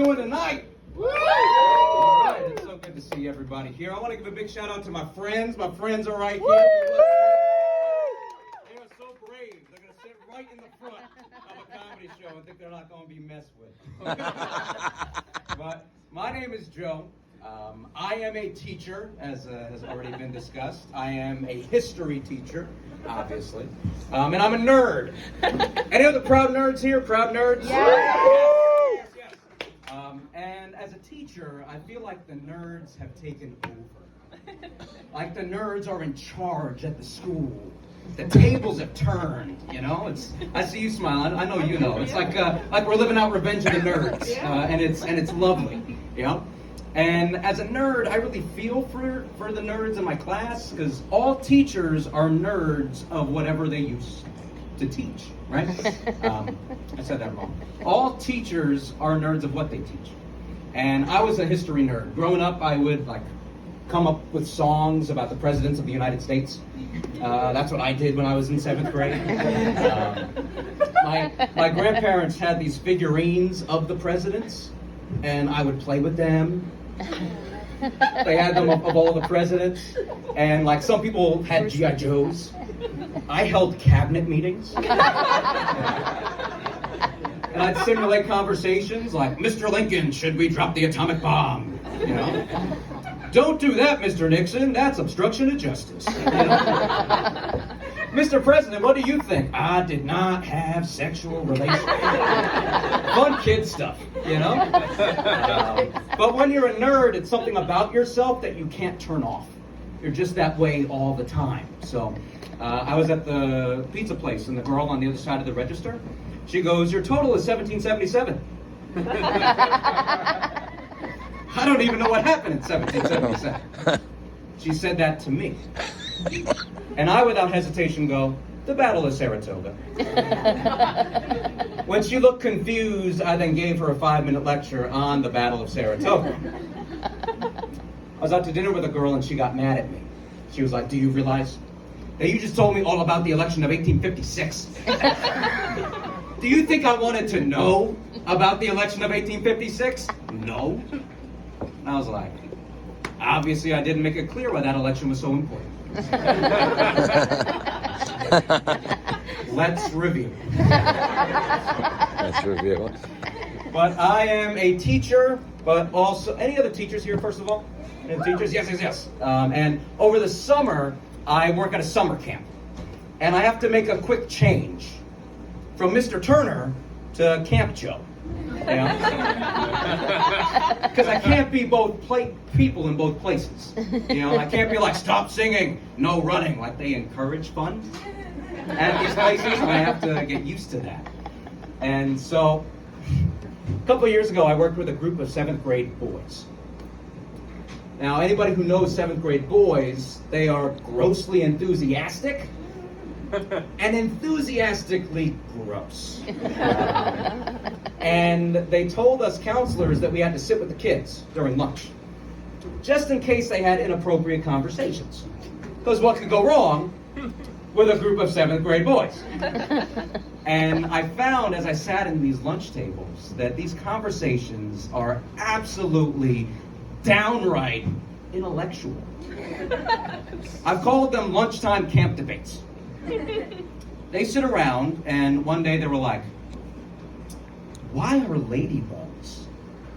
doing tonight? Woo! All right, it's so good to see everybody here. I want to give a big shout out to my friends. My friends are right here. They are so brave. They're going to sit right in the front of a comedy show and think they're not going to be messed with. But my name is Joe. I am a teacher, as has already been discussed. I am a history teacher, obviously. And I'm a nerd. Any other proud nerds here? Proud nerds? Yes. And as a teacher, I feel like the nerds have taken over. Like the nerds are in charge at the school. The tables have turned, you know. I see you smiling. I know you know. It's like we're living out Revenge of the Nerds, and it's lovely, you know. And as a nerd, I really feel for the nerds in my class, because all teachers are nerds of whatever they used to teach, right? I said that wrong. All teachers are nerds of what they teach. And I was a history nerd. Growing up, I would come up with songs about the presidents of the United States. That's what I did when I was in 7th grade. My grandparents had these figurines of the presidents, and I would play with them. They had them of all the presidents, and some people had G.I. Joes. I held cabinet meetings. And I'd simulate conversations like, Mr. Lincoln, should we drop the atomic bomb? You know? Don't do that, Mr. Nixon. That's obstruction of justice. You know? Mr. President, what do you think? I did not have sexual relations. Fun kid stuff, you know? But when you're a nerd, it's something about yourself that you can't turn off. You're just that way all the time. So I was at the pizza place, and the girl on the other side of the register, she goes, your total is $17.77. I don't even know what happened in 1777. She said that to me. And I, without hesitation, go, the Battle of Saratoga. When she looked confused, I then gave her a 5-minute lecture on the Battle of Saratoga. I was out to dinner with a girl, and she got mad at me. She was like, do you realize that you just told me all about the election of 1856? Do you think I wanted to know about the election of 1856? No. And I was like, obviously I didn't make it clear why that election was so important. Let's review. Let's review. But I am a teacher, but also, any other teachers here, first of all? Any teachers? Yes. And over the summer, I work at a summer camp. And I have to make a quick change from Mr. Turner to Camp Joe. You know? Because I can't be both people in both places. You know, I can't be like, stop singing, no running, like they encourage fun at these places, and I have to get used to that. And so, a couple of years ago, I worked with a group of 7th grade boys. Now, anybody who knows 7th grade boys, they are grossly enthusiastic and enthusiastically gross. And they told us counselors that we had to sit with the kids during lunch, just in case they had inappropriate conversations. Because what could go wrong with a group of 7th grade boys? And I found, as I sat in these lunch tables, that these conversations are absolutely downright intellectual. I've called them lunchtime camp debates. They sit around, and one day they were like, why are ladybugs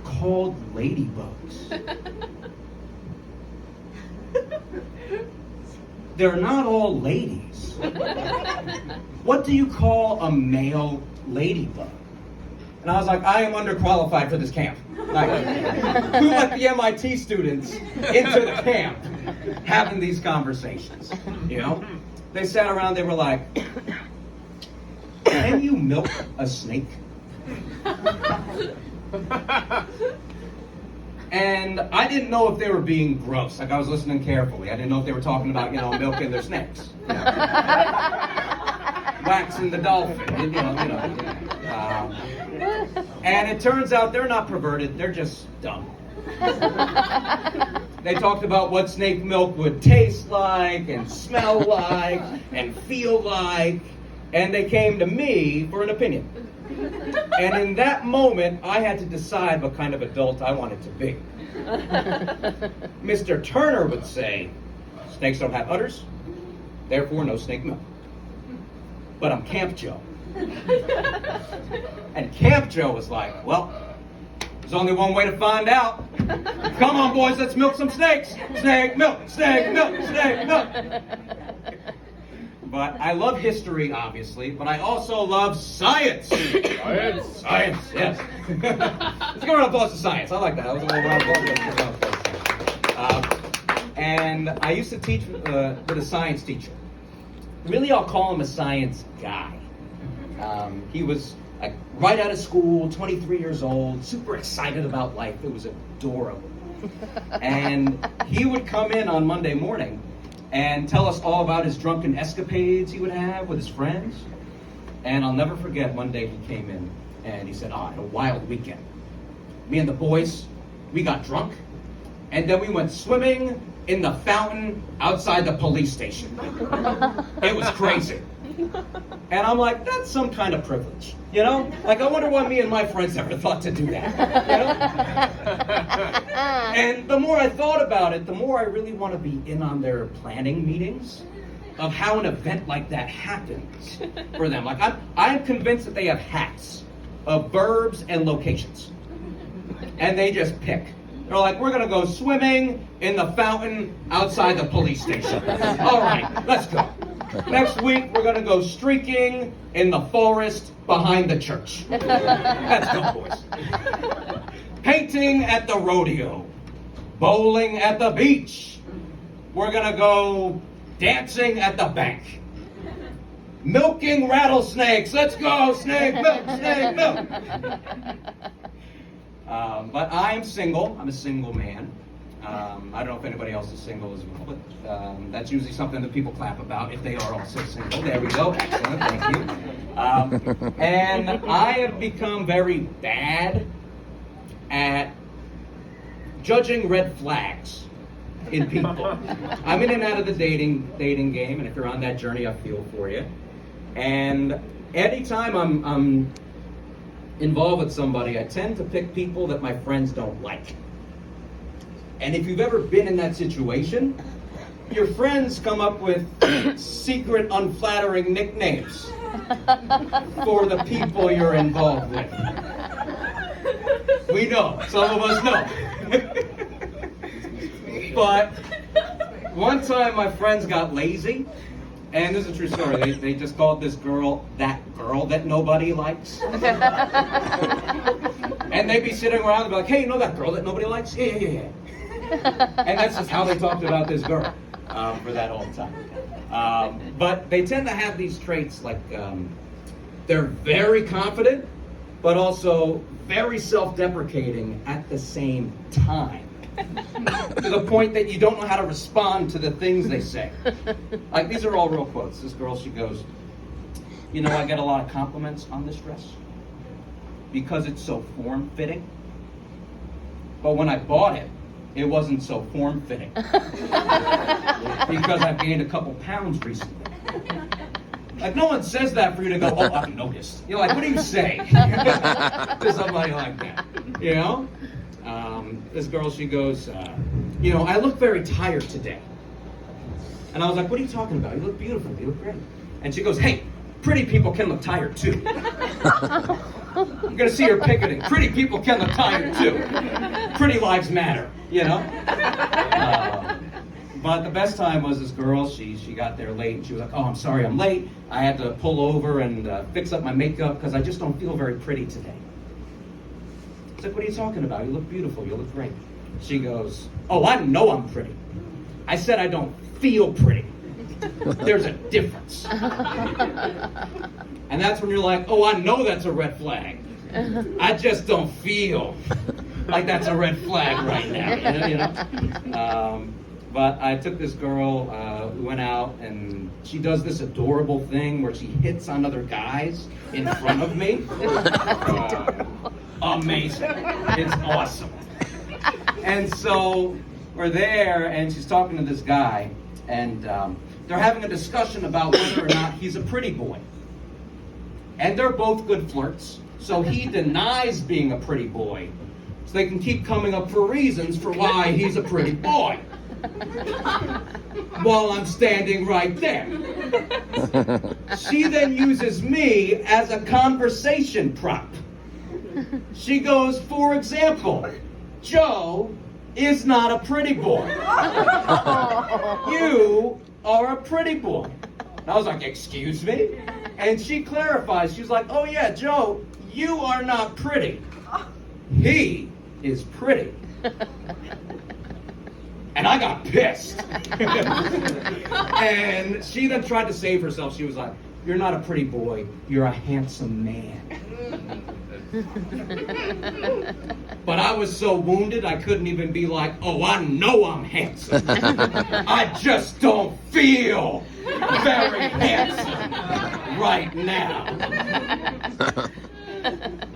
called ladybugs? They're not all ladies. What do you call a male ladybug? And I was like, I am underqualified for this camp. Like, who let the MIT students into the camp having these conversations? You know? They sat around, they were like, can you milk a snake? And I didn't know if they were being gross. Like, I was listening carefully. I didn't know if they were talking about, milking their snakes. You know? Waxing the dolphin. And it turns out they're not perverted. They're just dumb. They talked about what snake milk would taste like and smell like and feel like. and they came to me for an opinion. And in that moment, I had to decide what kind of adult I wanted to be. Mr. Turner would say, snakes don't have udders, therefore no snake milk. But I'm Camp Joe. And Camp Joe was like, well, there's only one way to find out. Come on, boys, let's milk some snakes. Snake milk, snake milk, snake milk. But I love history, obviously, but I also love science. Science. Science, yes. Let's go around and applause to science. I like that. I was a little round of applause. And I used to teach with a science teacher. Really, I'll call him a science guy. He was right out of school, 23 years old, super excited about life. It was adorable. And he would come in on Monday morning and tell us all about his drunken escapades he would have with his friends. And I'll never forget one day he came in and he said, I had a wild weekend. Me and the boys, we got drunk, and then we went swimming in the fountain outside the police station. It was crazy. And I'm like, that's some kind of privilege, you know? Like, I wonder why me and my friends ever thought to do that, you know? And the more I thought about it, the more I really want to be in on their planning meetings of how an event like that happens for them. Like, I'm convinced that they have hats of verbs and locations. And they just pick. They're like, we're going to go swimming in the fountain outside the police station. All right, let's go. Next week, we're going to go streaking in the forest behind the church. Let's go, boys. Painting at the rodeo. Bowling at the beach. We're going to go dancing at the bank. Milking rattlesnakes. Let's go, snake milk, snake milk. But I'm single. I'm a single man. I don't know if anybody else is single as well, but that's usually something that people clap about if they are also single. There we go. Excellent. Thank you. And I have become very bad at judging red flags in people. I'm in and out of the dating game, and if you're on that journey, I feel for you. And anytime I'm involved with somebody, I tend to pick people that my friends don't like. And if you've ever been in that situation, your friends come up with secret, unflattering nicknames for the people you're involved with. We know. Some of us know. But one time my friends got lazy, and this is a true story. They just called this girl that nobody likes. And they'd be sitting around and be like, hey, you know that girl that nobody likes? Yeah. And that's just how they talked about this girl for that whole time. But they tend to have these traits like they're very confident, but also very self-deprecating at the same time. To the point that you don't know how to respond to the things they say. Like, these are all real quotes. This girl, she goes, you know, I get a lot of compliments on this dress because it's so form-fitting. But when I bought it, it wasn't so form-fitting. Because I've gained a couple pounds recently. Like, no one says that for you to go, oh, I've noticed. You're like, what do you say to somebody like that? You know? This girl, she goes, you know, I look very tired today. And I was like, what are you talking about? You look beautiful. You look great. And she goes, hey, pretty people can look tired too. I'm going to see her picketing. Pretty people can look tired too. Pretty lives matter, you know? But the best time was this girl, she got there late, and she was like, oh, I'm sorry I'm late. I had to pull over and fix up my makeup because I just don't feel very pretty today. I said, what are you talking about? You look beautiful. You look great. She goes, oh, I know I'm pretty. I said I don't feel pretty. There's a difference. And that's when you're like, oh, I know that's a red flag. I just don't feel like that's a red flag right now. You know? But I took this girl, we went out, and she does this adorable thing where she hits on other guys in front of me. Amazing. It's awesome. And so we're there, and she's talking to this guy, and they're having a discussion about whether or not he's a pretty boy. And they're both good flirts. So he denies being a pretty boy. So they can keep coming up for reasons for why he's a pretty boy. While I'm standing right there. She then uses me as a conversation prop. She goes, for example, Joe is not a pretty boy. You are a pretty boy. I was like, excuse me? And she clarifies, she's like, oh yeah, Joe, you are not pretty. He is pretty. And I got pissed. And she then tried to save herself. She was like, you're not a pretty boy, you're a handsome man. But I was so wounded, I couldn't even be like, oh, I know I'm handsome. I just don't feel very handsome right now.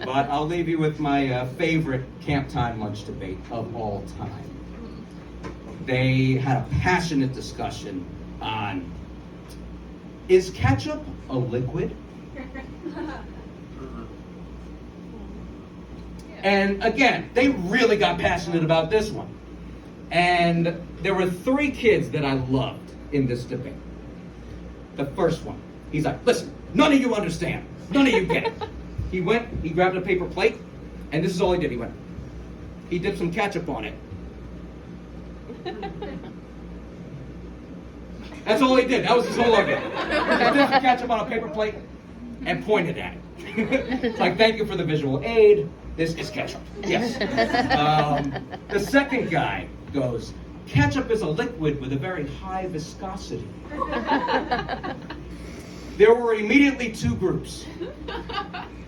But I'll leave you with my favorite camp time lunch debate of all time. They had a passionate discussion on, is ketchup a liquid? And again, they really got passionate about this one. And there were 3 kids that I loved in this debate. The first one, he's like, listen, none of you understand. None of you get it. He went, he grabbed a paper plate, and this is all he did. He dipped some ketchup on it. That's all he did. That was his whole argument. He dipped some ketchup on a paper plate and pointed at it. It's like, thank you for the visual aid. This is ketchup. Yes. The second guy goes, ketchup is a liquid with a very high viscosity. There were immediately 2 groups.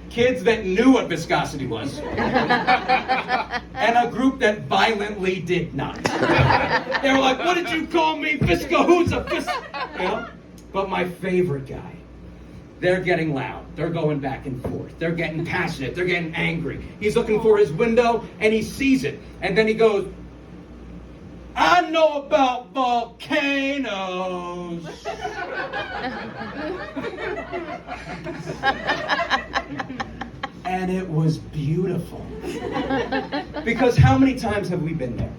Kids that knew what viscosity was, and a group that violently did not. They were like, what did you call me? Visco, who's a Visco? You know? But my favorite guy, they're getting loud. They're going back and forth. They're getting passionate. They're getting angry. He's looking for his window, and he sees it. And then he goes, I know about volcanoes. And it was beautiful. Because how many times have we been there?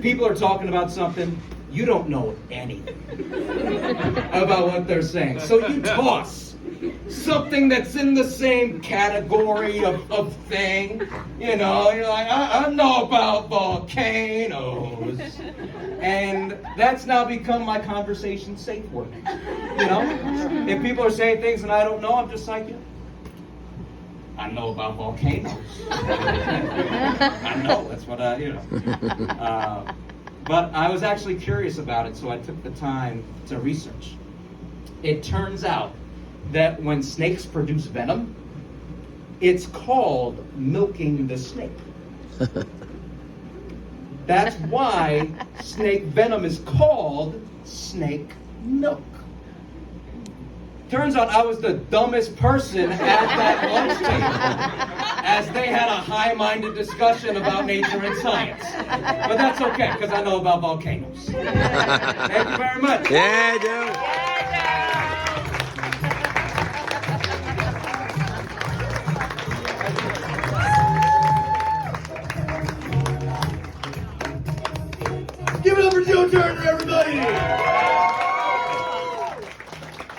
People are talking about something, you don't know anything about what they're saying. So you toss something that's in the same category of thing. You know, you're like, I know about volcanoes. And that's now become my conversation safe word. You know? If people are saying things and I don't know, I'm just like, I know about volcanoes. I know, that's what I, but I was actually curious about it, so I took the time to research. It turns out that when snakes produce venom, it's called milking the snake. That's why snake venom is called snake milk. Turns out I was the dumbest person at that lunch table, as they had a high-minded discussion about nature and science. But that's okay, because I know about volcanoes. Thank you very much. Yeah, Joe.